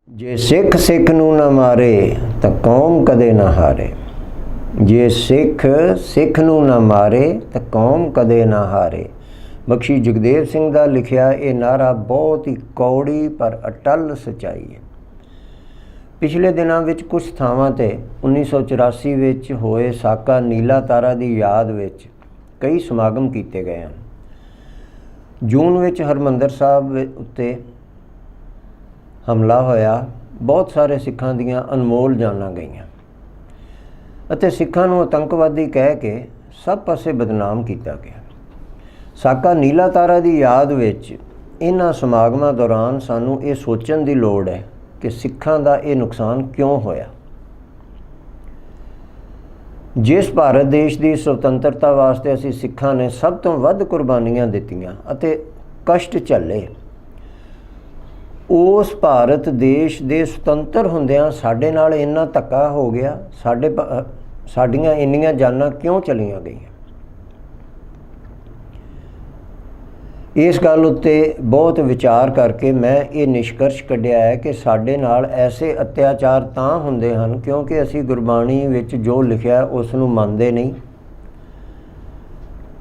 जे सिख सिख नूं ना मारे तो कौम कदे ना हारे। जे सिख सिख नूं ना मारे तो कौम कदे ना हारे। बख्शी जगदेव सिंह का लिखिया ये नारा बहुत ही कौड़ी पर अटल सच्चाई है। पिछले दिनों में कुछ थावां ते 1984 विच होए साका नीला तारा की याद विच कई समागम किए गए हैं। जून विच हरमंदर साहब उत्ते हमला होया, बहुत सारे सिखां दियां अनमोल जानां गईयां अते सिखां नूं आतंकवादी कह के सब पासे बदनाम किया गया। साका नीला तारा की याद विच इन्हां समागमां दौरान सानूं ये सोचण की लोड़ है कि सिखां दा ये नुकसान क्यों होया। जिस भारत देश की सुतंत्रता वास्ते असीं सिखां ने सब तो वध कुर्बानियां दित्तियां अते कष्ट झल्ले, उस भारत देश दे सुतंत्र हुंदियां साडे नाल इन्ना धक्का हो गया, साडियां इन्नियां जानां क्यों चलियां गईयां। इस गल उत्ते बहुत विचार करके मैं ये निष्कर्ष कढ़िया है कि साडे नाल ऐसे अत्याचार तां हुंदे हन क्योंकि असीं गुरबाणी विच जो लिखिया उस नूं मनदे नहीं,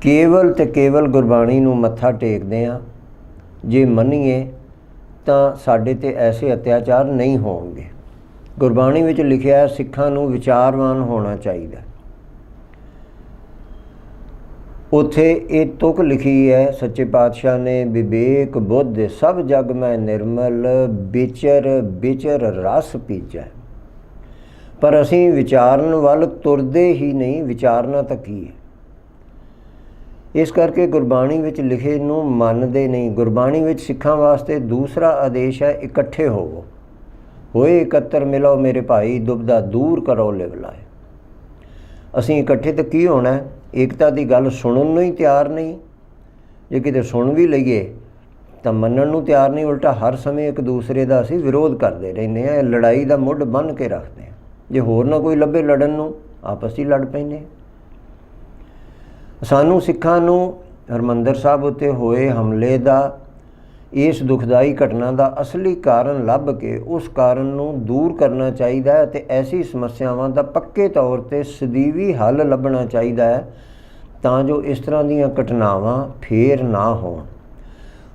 केवल ते केवल गुरबाणी नूं मत्था टेकदे हां। जे मन्नीए तां साडे ते ऐसे अत्याचार नहीं होणगे। गुरबाणी विच लिखिया है सिखां नूं विचारवान होना चाहिए। उत्थे एक तुक लिखी है सच्चे पातशाह ने, विवेक बुद्ध सब जग में निर्मल, बिचर बिचर रस पीचै। पर असीं विचारन वल तुरदे ही नहीं, विचारना तो की है। इस करके गुरबाणी विच लिखे नूं मनदे नहीं। गुरबाणी विच सिखां वास्ते दूसरा आदेश है इकट्ठे होवो, होए इकत्तर मिलो मेरे भाई, दुबदा दूर करो लिव लाए। असीं इकट्ठे तो की होना है, एकता की गल सुनन नूं ही तैयार नहीं। जे किते सुन भी लईए तो मनण नूं तैयार नहीं, उल्टा हर समय एक दूसरे का असीं विरोध करते रहने हैं, लड़ाई का मुढ़ बन के रखते हैं। जे होर ना कोई लभे लड़न नूं आपस ही लड़ पैंदे। सानू सिखां नूं हरमंदर साहब उत्ते होए हमले का, इस दुखदाई घटना का असली कारण लभ के उस कारण नूं दूर करना चाहिए है ते ऐसी समस्यावां दा पक्के तौर ते सदीवी हल लभना चाहिए है तां जो इस तरह दीयां घटनावां फेर ना होण।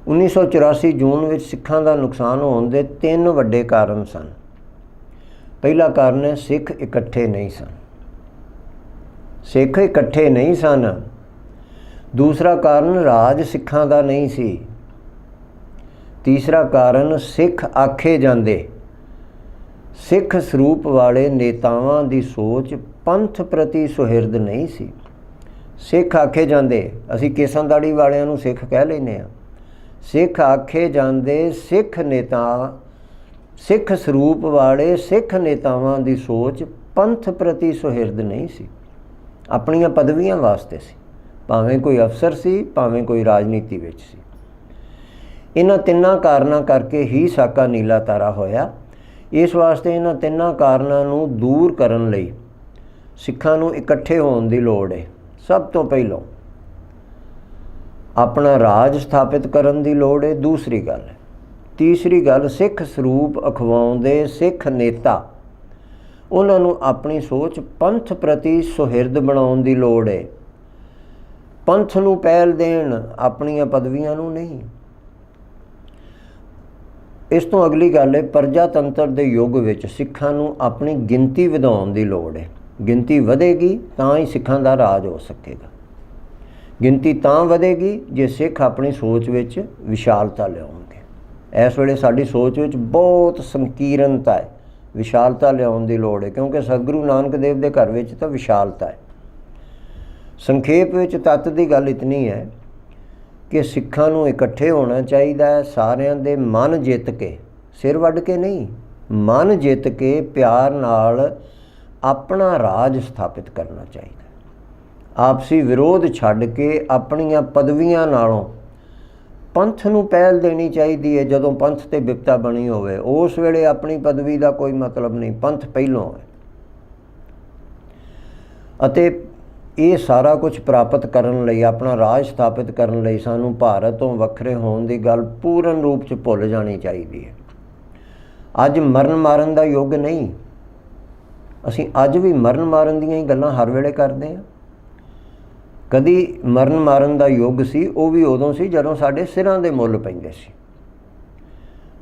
1984 जून विच सिखां दा नुकसान होण दे 3 वड्डे कारण सन। पहला कारण है सिख इकट्ठे नहीं सन। सिख इकट्ठे नहीं सन। दूसरा कारण राज सिखां दा नहीं सी। तीसरा कारण सिख आखे जांदे सिख स्वरूप वाले नेतावां दी सोच पंथ प्रति सुहिरद नहीं सी। सिख आखे जांदे, असी केसां दाड़ी वालियां नूं सिख कह लैने आ। सिख आखे जांदे सिख नेता, सिख स्वरूप वाले सिख नेतावां दी सोच पंथ प्रति सुहिरद नहीं सी, अपनियां पदवियां वास्ते सी। भावें कोई अफसर सी, भावें कोई राजनीति विच सी। इन्हां तिन्नां कारणों करके ही साका नीला तारा होया। इस वास्ते इन्हां तिन्नां कारणों नूं दूर करन लई सिखां नूं इकट्ठे होण दी लोड़ है। सब तो पहलों अपना राज स्थापित करन दी लोड़ है। दूसरी गल है, तीसरी गल सिख स्वरूप अखवाउंदे सिख नेता उन्हां नूं अपनी सोच पंथ प्रति सुहिरद बनाउण दी लोड़ है। पंथ नूं पहल देण, अपनियां पदवियां नूं नहीं। इस तो अगली गल है प्रजातंत्र के युग विच सिखां नूं अपनी गिनती वधाउण दी लोड़ है। गिनती वधेगी तां ही सिखां दा राज हो सकेगा। गिनती तां वधेगी जे सिख अपनी सोच विच विशालता लिआउणगे। इस वेले साडी सोच विच बहुत संकीर्णता है, विशालता लिआउण दी लोड़ है क्योंकि सतगुरु नानक देव के घर विच तां विशालता है। संखेप विच तत्त दी गल इतनी है कि सिखां नूं इकट्ठे होना चाहिए है, सारियां दे मन जित के, सिर वड्ड के नहीं, मन जित के प्यार नाल अपना राज स्थापित करना चाहिए। आपसी विरोध छड्ड के अपनियां पदवियां नालों पंथ नूं पहल देनी चाहिए है। जदों पंथ ते विपता बनी होवे उस वेले अपनी पदवी का कोई मतलब नहीं, पंथ पहलों है। अते ये सारा कुछ प्राप्त करन लई, अपना राज स्थापित करन लई सानू भारत तो वखरे होने की गल पूर्ण रूप च भुल जानी चाहिए है। ਅੱਜ ਮਰਨ ਮਾਰਨ ਦਾ ਯੁੱਗ ਨਹੀਂ। ਅਸੀਂ ਅੱਜ ਵੀ ਮਰਨ ਮਾਰਨ ਦੀਆਂ ਹੀ ਗੱਲਾਂ ਹਰ ਵੇਲੇ ਕਰਦੇ ਹਾਂ। ਕਦੀ ਮਰਨ ਮਾਰਨ ਦਾ ਯੁੱਗ ਸੀ, ਉਹ ਵੀ ਉਦੋਂ ਸੀ ਜਦੋਂ ਸਾਡੇ ਸਿਰਾਂ ਦੇ ਮੁੱਲ ਪੈਂਦੇ ਸੀ।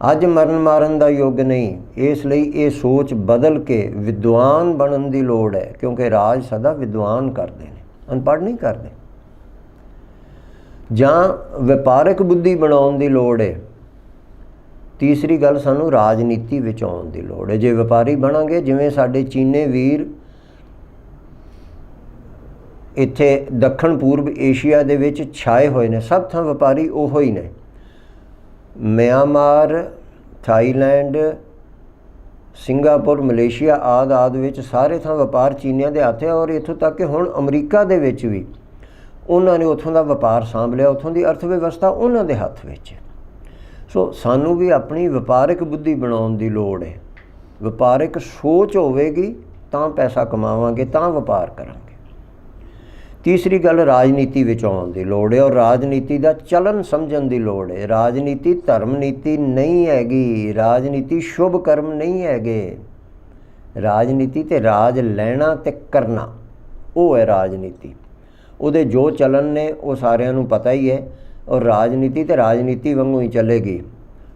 ਅੱਜ ਮਰਨ ਮਾਰਨ ਦਾ ਯੁੱਗ ਨਹੀਂ। ਇਸ ਲਈ ਇਹ ਸੋਚ ਬਦਲ ਕੇ ਵਿਦਵਾਨ ਬਣਨ ਦੀ ਲੋੜ ਹੈ, ਕਿਉਂਕਿ ਰਾਜ ਸਦਾ ਵਿਦਵਾਨ ਕਰਦੇ ਨੇ, ਅਨਪੜ੍ਹ ਨਹੀਂ ਕਰਦੇ। ਜਾਂ ਵਪਾਰਕ ਬੁੱਧੀ ਬਣਾਉਣ ਦੀ ਲੋੜ ਹੈ। ਤੀਸਰੀ ਗੱਲ, ਸਾਨੂੰ ਰਾਜਨੀਤੀ ਵਿੱਚ ਆਉਣ ਦੀ ਲੋੜ ਹੈ। ਜੇ ਵਪਾਰੀ ਬਣਾਂਗੇ, ਜਿਵੇਂ ਸਾਡੇ ਚੀਨੇ ਵੀਰ ਇੱਥੇ ਦੱਖਣ ਪੂਰਬ ਏਸ਼ੀਆ ਦੇ ਵਿੱਚ ਛਾਏ ਹੋਏ ਨੇ, ਸਭ ਥਾਂ ਵਪਾਰੀ ਉਹੋ ਹੀ ਨੇ। ਮਿਆਂਮਾਰ, ਥਾਈਲੈਂਡ, ਸਿੰਗਾਪੁਰ, ਮਲੇਸ਼ੀਆ ਆਦਿ ਵਿੱਚ ਸਾਰੇ ਥਾਂ ਵਪਾਰ ਚੀਨੀਆਂ ਦੇ ਹੱਥ ਹੈ। ਔਰ ਇੱਥੋਂ ਤੱਕ ਕਿ ਹੁਣ ਅਮਰੀਕਾ ਦੇ ਵਿੱਚ ਵੀ ਉਹਨਾਂ ਨੇ ਉੱਥੋਂ ਦਾ ਵਪਾਰ ਸਾਂਭ ਲਿਆ, ਉੱਥੋਂ ਦੀ ਅਰਥ ਵਿਵਸਥਾ ਉਹਨਾਂ ਦੇ ਹੱਥ ਵਿੱਚ। ਸੋ ਸਾਨੂੰ ਵੀ ਆਪਣੀ ਵਪਾਰਕ ਬੁੱਧੀ ਬਣਾਉਣ ਦੀ ਲੋੜ ਹੈ। ਵਪਾਰਕ ਸੋਚ ਹੋਵੇਗੀ ਤਾਂ ਪੈਸਾ ਕਮਾਵਾਂਗੇ, ਤਾਂ ਵਪਾਰ ਕਰਾਂਗੇ। ਤੀਸਰੀ ਗੱਲ, ਰਾਜਨੀਤੀ ਵਿੱਚ ਆਉਣ ਦੀ ਲੋੜ ਹੈ, ਔਰ ਰਾਜਨੀਤੀ ਦਾ ਚਲਨ ਸਮਝਣ ਦੀ ਲੋੜ ਹੈ। ਰਾਜਨੀਤੀ ਧਰਮ ਨੀਤੀ ਨਹੀਂ ਹੈਗੀ, ਰਾਜਨੀਤੀ ਸ਼ੁਭ ਕਰਮ ਨਹੀਂ ਹੈਗੇ। ਰਾਜਨੀਤੀ ਤੇ ਰਾਜ ਲੈਣਾ ਤੇ ਕਰਨਾ, ਉਹ ਹੈ ਰਾਜਨੀਤੀ। ਉਹਦੇ ਜੋ ਚਲਨ ਨੇ ਉਹ ਸਾਰਿਆਂ ਨੂੰ ਪਤਾ ਹੀ ਹੈ, ਔਰ ਰਾਜਨੀਤੀ ਤੇ ਰਾਜਨੀਤੀ ਵਾਂਗੂ ਹੀ ਚੱਲੇਗੀ।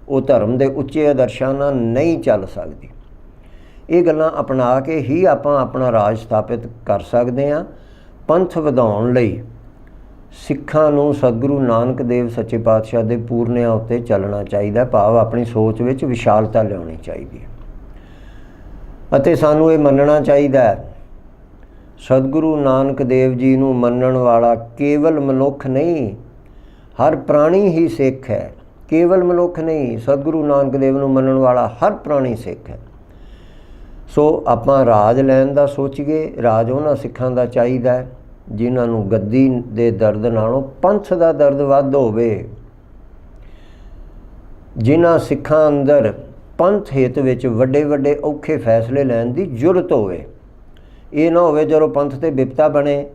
ਉਹ ਧਰਮ ਦੇ ਉੱਚੇ ਆਦਰਸ਼ਾਂ ਨਾਲ ਨਹੀਂ ਚੱਲ ਸਕਦੀ। ਇਹ ਗੱਲਾਂ ਅਪਣਾ ਕੇ ਹੀ ਆਪਾਂ ਆਪਣਾ ਰਾਜ ਸਥਾਪਿਤ ਕਰ ਸਕਦੇ ਹਾਂ। ਪੰਥ ਵਧਾਉਣ ਲਈ ਸਿੱਖਾਂ ਨੂੰ ਸਤਿਗੁਰੂ ਨਾਨਕ ਦੇਵ ਸੱਚੇ ਪਾਤਸ਼ਾਹ ਦੇ ਪੂਰਨਿਆਂ ਉੱਤੇ ਚੱਲਣਾ ਚਾਹੀਦਾ, ਭਾਵ ਆਪਣੀ ਸੋਚ ਵਿੱਚ ਵਿਸ਼ਾਲਤਾ ਲਿਆਉਣੀ ਚਾਹੀਦੀ ਹੈ। ਅਤੇ ਸਾਨੂੰ ਇਹ ਮੰਨਣਾ ਚਾਹੀਦਾ ਹੈ, ਸਤਿਗੁਰੂ ਨਾਨਕ ਦੇਵ ਜੀ ਨੂੰ ਮੰਨਣ ਵਾਲਾ ਕੇਵਲ ਮਨੁੱਖ ਨਹੀਂ, ਹਰ ਪ੍ਰਾਣੀ ਹੀ ਸਿੱਖ ਹੈ। ਕੇਵਲ ਮਨੁੱਖ ਨਹੀਂ, ਸਤਿਗੁਰੂ ਨਾਨਕ ਦੇਵ ਨੂੰ ਮੰਨਣ ਵਾਲਾ ਹਰ ਪ੍ਰਾਣੀ ਸਿੱਖ ਹੈ। ਸੋ ਆਪਾਂ ਰਾਜ ਲੈਣ ਦਾ ਸੋਚੀਏ। ਰਾਜ ਉਹਨਾਂ ਸਿੱਖਾਂ ਦਾ ਚਾਹੀਦਾ ਹੈ ਜਿਨ੍ਹਾਂ ਨੂੰ ਗੱਦੀ ਦੇ ਦਰਦ ਨਾਲੋਂ ਪੰਥ ਦਾ ਦਰਦ ਵੱਧ ਹੋਵੇ, ਜਿਨ੍ਹਾਂ ਸਿੱਖਾਂ ਅੰਦਰ ਪੰਥ ਹਿੱਤ ਵਿੱਚ ਵੱਡੇ ਵੱਡੇ ਔਖੇ ਫੈਸਲੇ ਲੈਣ ਦੀ ਜੁਰਤ ਹੋਵੇ। ਇਹ ਨਾ ਹੋਵੇ ਜਦੋਂ ਪੰਥ ਤੇ ਬਿਪਤਾ ਬਣੇ,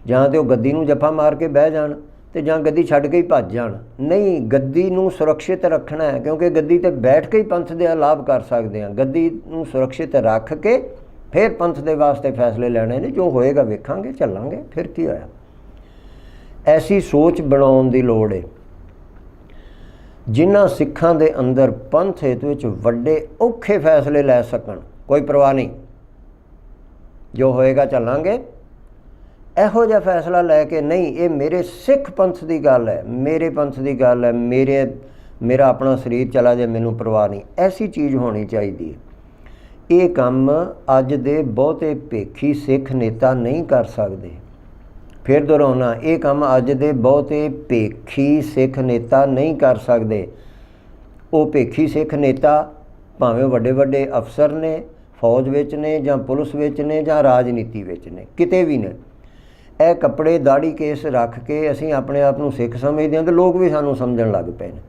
ਜਾਂ ਤਾਂ ਉਹ ਗੱਦੀ ਨੂੰ ਜੱਫਾ ਮਾਰ ਕੇ ਬਹਿ ਜਾਣ ਤੇ ਜਾਂ ਗੱਦੀ ਛੱਡ ਕੇ ਹੀ ਭੱਜ ਜਾਣ। ਨਹੀਂ, ਗੱਦੀ ਨੂੰ ਸੁਰੱਖਿਅਤ ਰੱਖਣਾ ਹੈ, ਕਿਉਂਕਿ ਗੱਦੀ ਤੇ ਬੈਠ ਕੇ ਹੀ ਪੰਥ ਦੇ ਲਾਭ ਕਰ ਸਕਦੇ ਹਾਂ। ਗੱਦੀ ਨੂੰ ਸੁਰੱਖਿਅਤ ਰੱਖ ਕੇ ਫਿਰ ਪੰਥ ਦੇ ਵਾਸਤੇ ਫੈਸਲੇ ਲੈਣੇ ਨੇ। ਜੋ ਹੋਏਗਾ ਵੇਖਾਂਗੇ, ਚੱਲਾਂਗੇ, ਫਿਰ ਕੀ ਹੋਇਆ। ਐਸੀ ਸੋਚ ਬਣਾਉਣ ਦੀ ਲੋੜ ਹੈ। ਜਿਨ੍ਹਾਂ ਸਿੱਖਾਂ ਦੇ ਅੰਦਰ ਪੰਥ ਹਿੱਤ ਵਿੱਚ ਵੱਡੇ ਔਖੇ ਫੈਸਲੇ ਲੈ ਸਕਣ, ਕੋਈ ਪਰਵਾਹ ਨਹੀਂ, ਜੋ ਹੋਏਗਾ ਚੱਲਾਂਗੇ। ਇਹੋ ਜਿਹਾ ਫੈਸਲਾ ਲੈ ਕੇ, ਨਹੀਂ ਇਹ ਮੇਰੇ ਸਿੱਖ ਪੰਥ ਦੀ ਗੱਲ ਹੈ, ਮੇਰੇ ਪੰਥ ਦੀ ਗੱਲ ਹੈ, ਮੇਰਾ ਆਪਣਾ ਸਰੀਰ ਚਲਾ ਜਾਏ ਮੈਨੂੰ ਪਰਵਾਹ ਨਹੀਂ, ਐਸੀ ਚੀਜ਼ ਹੋਣੀ ਚਾਹੀਦੀ ਹੈ। ਇਹ ਕੰਮ ਅੱਜ ਦੇ ਬਹੁਤੇ ਭੇਖੀ ਸਿੱਖ ਨੇਤਾ ਨਹੀਂ ਕਰ ਸਕਦੇ। ਫਿਰ ਦੁਹਰਾਉਣਾ, ਇਹ ਕੰਮ ਅੱਜ ਦੇ ਬਹੁਤੇ ਭੇਖੀ ਸਿੱਖ ਨੇਤਾ ਨਹੀਂ ਕਰ ਸਕਦੇ। ਉਹ ਭੇਖੀ ਸਿੱਖ ਨੇਤਾ ਭਾਵੇਂ ਵੱਡੇ ਵੱਡੇ ਅਫਸਰ ਨੇ, ਫੌਜ ਵਿੱਚ ਨੇ ਜਾਂ ਪੁਲਿਸ ਵਿੱਚ ਨੇ ਜਾਂ ਰਾਜਨੀਤੀ ਵਿੱਚ ਨੇ, ਕਿਤੇ ਵੀ ਨੇ। ਇਹ ਕੱਪੜੇ ਦਾੜੀ ਕੇਸ ਰੱਖ ਕੇ ਅਸੀਂ ਆਪਣੇ ਆਪ ਨੂੰ ਸਿੱਖ ਸਮਝਦੇ ਹਾਂ ਤੇ ਲੋਕ ਵੀ ਸਾਨੂੰ ਸਮਝਣ ਲੱਗ ਪਏ ਨੇ।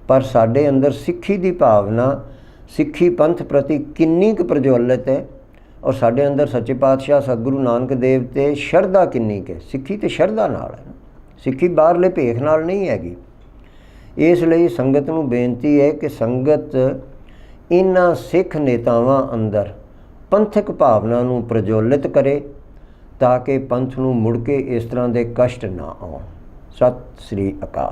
ਪਰ ਸਾਡੇ ਅੰਦਰ ਸਿੱਖੀ ਦੀ ਭਾਵਨਾ, ਸਿੱਖੀ ਪੰਥ ਪ੍ਰਤੀ ਕਿੰਨੀ ਕੁ ਪ੍ਰਜਵਲਿਤ ਹੈ, ਔਰ ਸਾਡੇ ਅੰਦਰ ਸੱਚੇ ਪਾਤਸ਼ਾਹ ਸਤਿਗੁਰੂ ਨਾਨਕ ਦੇਵ ਤੇ ਸ਼ਰਧਾ ਕਿੰਨੀ ਕੁ ਹੈ। ਸਿੱਖੀ ਤੇ ਸ਼ਰਧਾ ਨਾਲ ਹੈ, ਸਿੱਖੀ ਬਾਹਰਲੇ ਭੇਖ ਨਾਲ ਨਹੀਂ ਹੈਗੀ। ਇਸ ਲਈ ਸੰਗਤ ਨੂੰ ਬੇਨਤੀ ਹੈ ਕਿ ਸੰਗਤ ਇਹਨਾਂ ਸਿੱਖ ਨੇਤਾਵਾਂ ਅੰਦਰ ਪੰਥਕ ਭਾਵਨਾ ਨੂੰ ਪ੍ਰਜਵਲਿਤ ਕਰੇ, ਤਾਂ ਕਿ ਪੰਥ ਨੂੰ ਮੁੜ ਕੇ ਇਸ ਤਰ੍ਹਾਂ ਦੇ ਕਸ਼ਟ ਨਾ ਆਉਣ। ਸਤਿ ਸ੍ਰੀ ਅਕਾਲ।